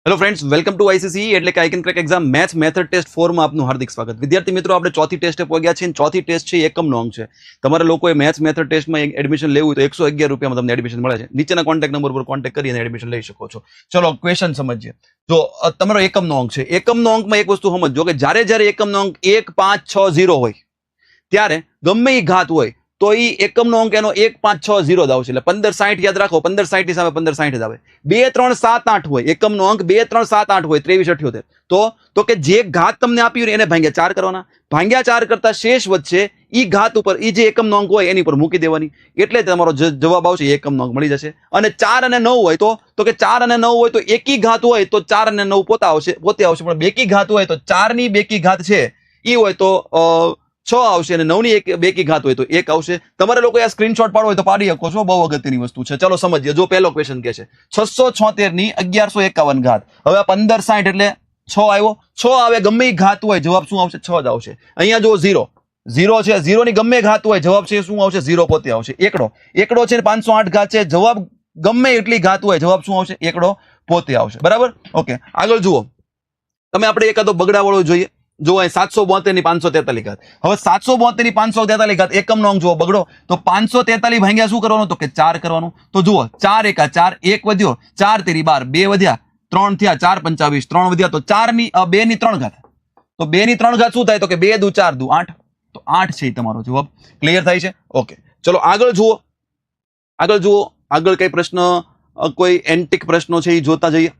Hello friends, welcome to ICC એટલે કે I can crack exam maths method test 4 માં આપનું હાર્દિક સ્વાગત. વિદ્યાર્થી મિત્રો, આપણે ચોથી ટેસ્ટે પહોંચ્યા છીએ. ચોથી ટેસ્ટ છે એકમનો અંક છે. તમારે લોકોએ મેથ્સ મેથડ ટેસ્ટમાં એડમિશન લેવું હોય તો 111 રૂપિયામાં તમને એડમિશન મળે છે. નીચેના કોન્ટેક્ટ નંબર પર કોન્ટેક્ટ કરીને એડમિશન લઈ શકો છો. ચલો ક્વેશ્ચન સમજીએ. જો તમારો એકમનો અંક છે. એકમનો અંકમાં એક વસ્તુ સમજો કે જ્યારે એકમનો અંક 1 5 6 0 હોય ત્યારે ગમે એ ઘાત હોય તો એ એકમનો અંક એનો 1 5 6 0 જ આવશે. એટલે 1560 યાદ રાખો, 1560 ની સામે 1560 જ આવે. 2 3 7 8 હોય એકમનો અંક, 2 3 7 8 હોય 23 78 તો કે જે ઘાત તમને આપી હોય એને ભાગ્યા 4 કરવાના. ભાગ્યા 4 કરતા શેષ વધશે ઈ ઘાત ઉપર ઈ જે એકમનો અંક હોય એની પર મૂકી દેવાની. એટલે તમારો જવાબ આવશે એકમનો અંક મળી જશે. અને 4 અને 9 હોય તો કે 4 અને 9 હોય તો એકી ઘાત હોય તો 4 અને 9 પોતે આવશે. પણ બેકી ઘાત હોય તો 4 ની બેકી ઘાત છે ઈ હોય તો 6 આવશે અને 9 ની બેકી ઘાત હોય તો 1 આવશે. તમારે લોકો આ સ્ક્રીનશોટ પાડવો હોય તો પાડી શકો છો, બહુ અગત્યની વસ્તુ છે. ચલો સમજીએ. જો પહેલો ક્વેશ્ચન કે છે 676 ની 1151 ઘાત. હવે 1560 એટલે 6 આવ્યો. 6 આવે ગમે એ ઘાત હોય જવાબ શું આવશે? 6 જ આવશે. અહીંયા જો 0 છે, 0 ની ગમે ઘાત હોય જવાબ છે શું આવશે? 0 પોતે આવશે. એકડો છે 508 ઘાત છે, જવાબ ગમે એટલી ઘાત હોય જવાબ શું આવશે? એકડો પોતે આવશે. બરાબર? ઓકે, આગળ જુઓ. તમે આપણે એકાદો બગડાવાળો જોઈએ. જો 772 ની 543 ઘાત. હવે 772 ની 543 ઘાત એકમનો અંક જુઓ બગડો તો 543 ભાગ્યા શું કરવાનું? તો કે 4 કરવાનું. તો જુઓ 4 એકા 4, 1 વધ્યો, 4 તેરી 12, 2 વધ્યા, 3 થયા, 4 25, 3 વધ્યા તો 2 ની 3 ઘાત. તો 2 ની 3 ઘાત શું થાય? તો કે 2 દુ 4 દુ 8. તો 8 છે તમારો જવાબ. ક્લિયર થાય છે? ઓકે, ચલો આગળ જુઓ. આગળ કઈ પ્રશ્ન, કોઈ એન્ટિક પ્રશ્નો છે એ જોતા જઈએ.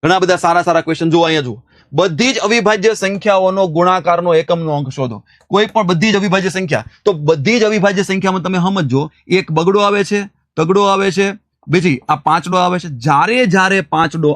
ઘણા બધા સારા ક્વેશ્ચન જુઓ. અહીંયા જુઓ, બધી જ અવિભાજ્ય સંખ્યાઓનો ગુણાકારનો એકમનો અંક શોધો. કોઈ પણ બધી જ અવિભાજ્ય સંખ્યા, તો બધી જ અવિભાજ્ય સંખ્યામાં તમે સમજો, એક બગડો આવે છે, તગડો આવે છે, બીજી આ પાંચડો આવે છે. જ્યારે પાંચડો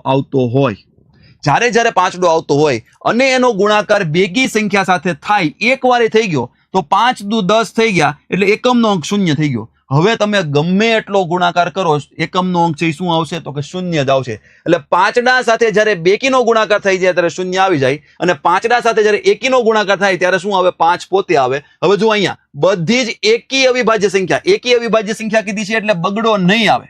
આવતો હોય અને એનો ગુણાકાર બેગી સંખ્યા સાથે થાય, એક વારે થઈ ગયો તો 5 દુ 10 થઈ ગયા એટલે એકમનો અંક 0 થઈ ગયો. હવે તમે ગમે એટલો ગુણાકાર કરો, એકમનો અંક છે શું આવશે? તો કે 0 જ આવશે. એટલે પાંચડા સાથે જ્યારે બેકીનો ગુણાકાર થઈ જાય ત્યારે 0 આવી જાય, અને પાંચડા સાથે જ્યારે એકીનો ગુણાકાર થાય ત્યારે શું આવે? 5 પોતે આવે. હવે જો અહીંયા બધી જ એકી અવિભાજ્ય સંખ્યા કીધી છે એટલે બગડો નહીં આવે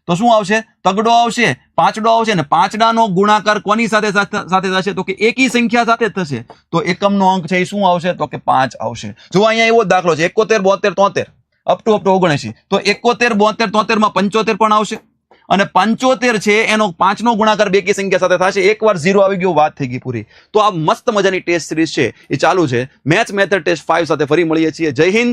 તો શું આવશે? તગડો આવશે, પાંચડો આવશે. અને પાંચડાનો ગુણાકાર કોની સાથે થશે? તો કે એકી સંખ્યા સાથે થશે. તો એકમનો અંક છે શું આવશે? તો કે 5 આવશે. જો અહીંયા એવો દાખલો છે 71 72 73 અપ ટુ 79. તો 71 72 73 માં 75 પણ આવશે. અને 75 છે એનો 5 નો ગુણાકાર બેકી સંખ્યા સાથે થશે. એકવાર 0 આવી ગયો, વાત થઈ ગઈ પૂરી. તો આ મસ્ત મજાની ટેસ્ટ સિરીઝ છે એ ચાલુ છે. મેથ્સ મેથડ ટેસ્ટ 5 સાથે ફરી મળીએ છીએ. જય હિન્દ.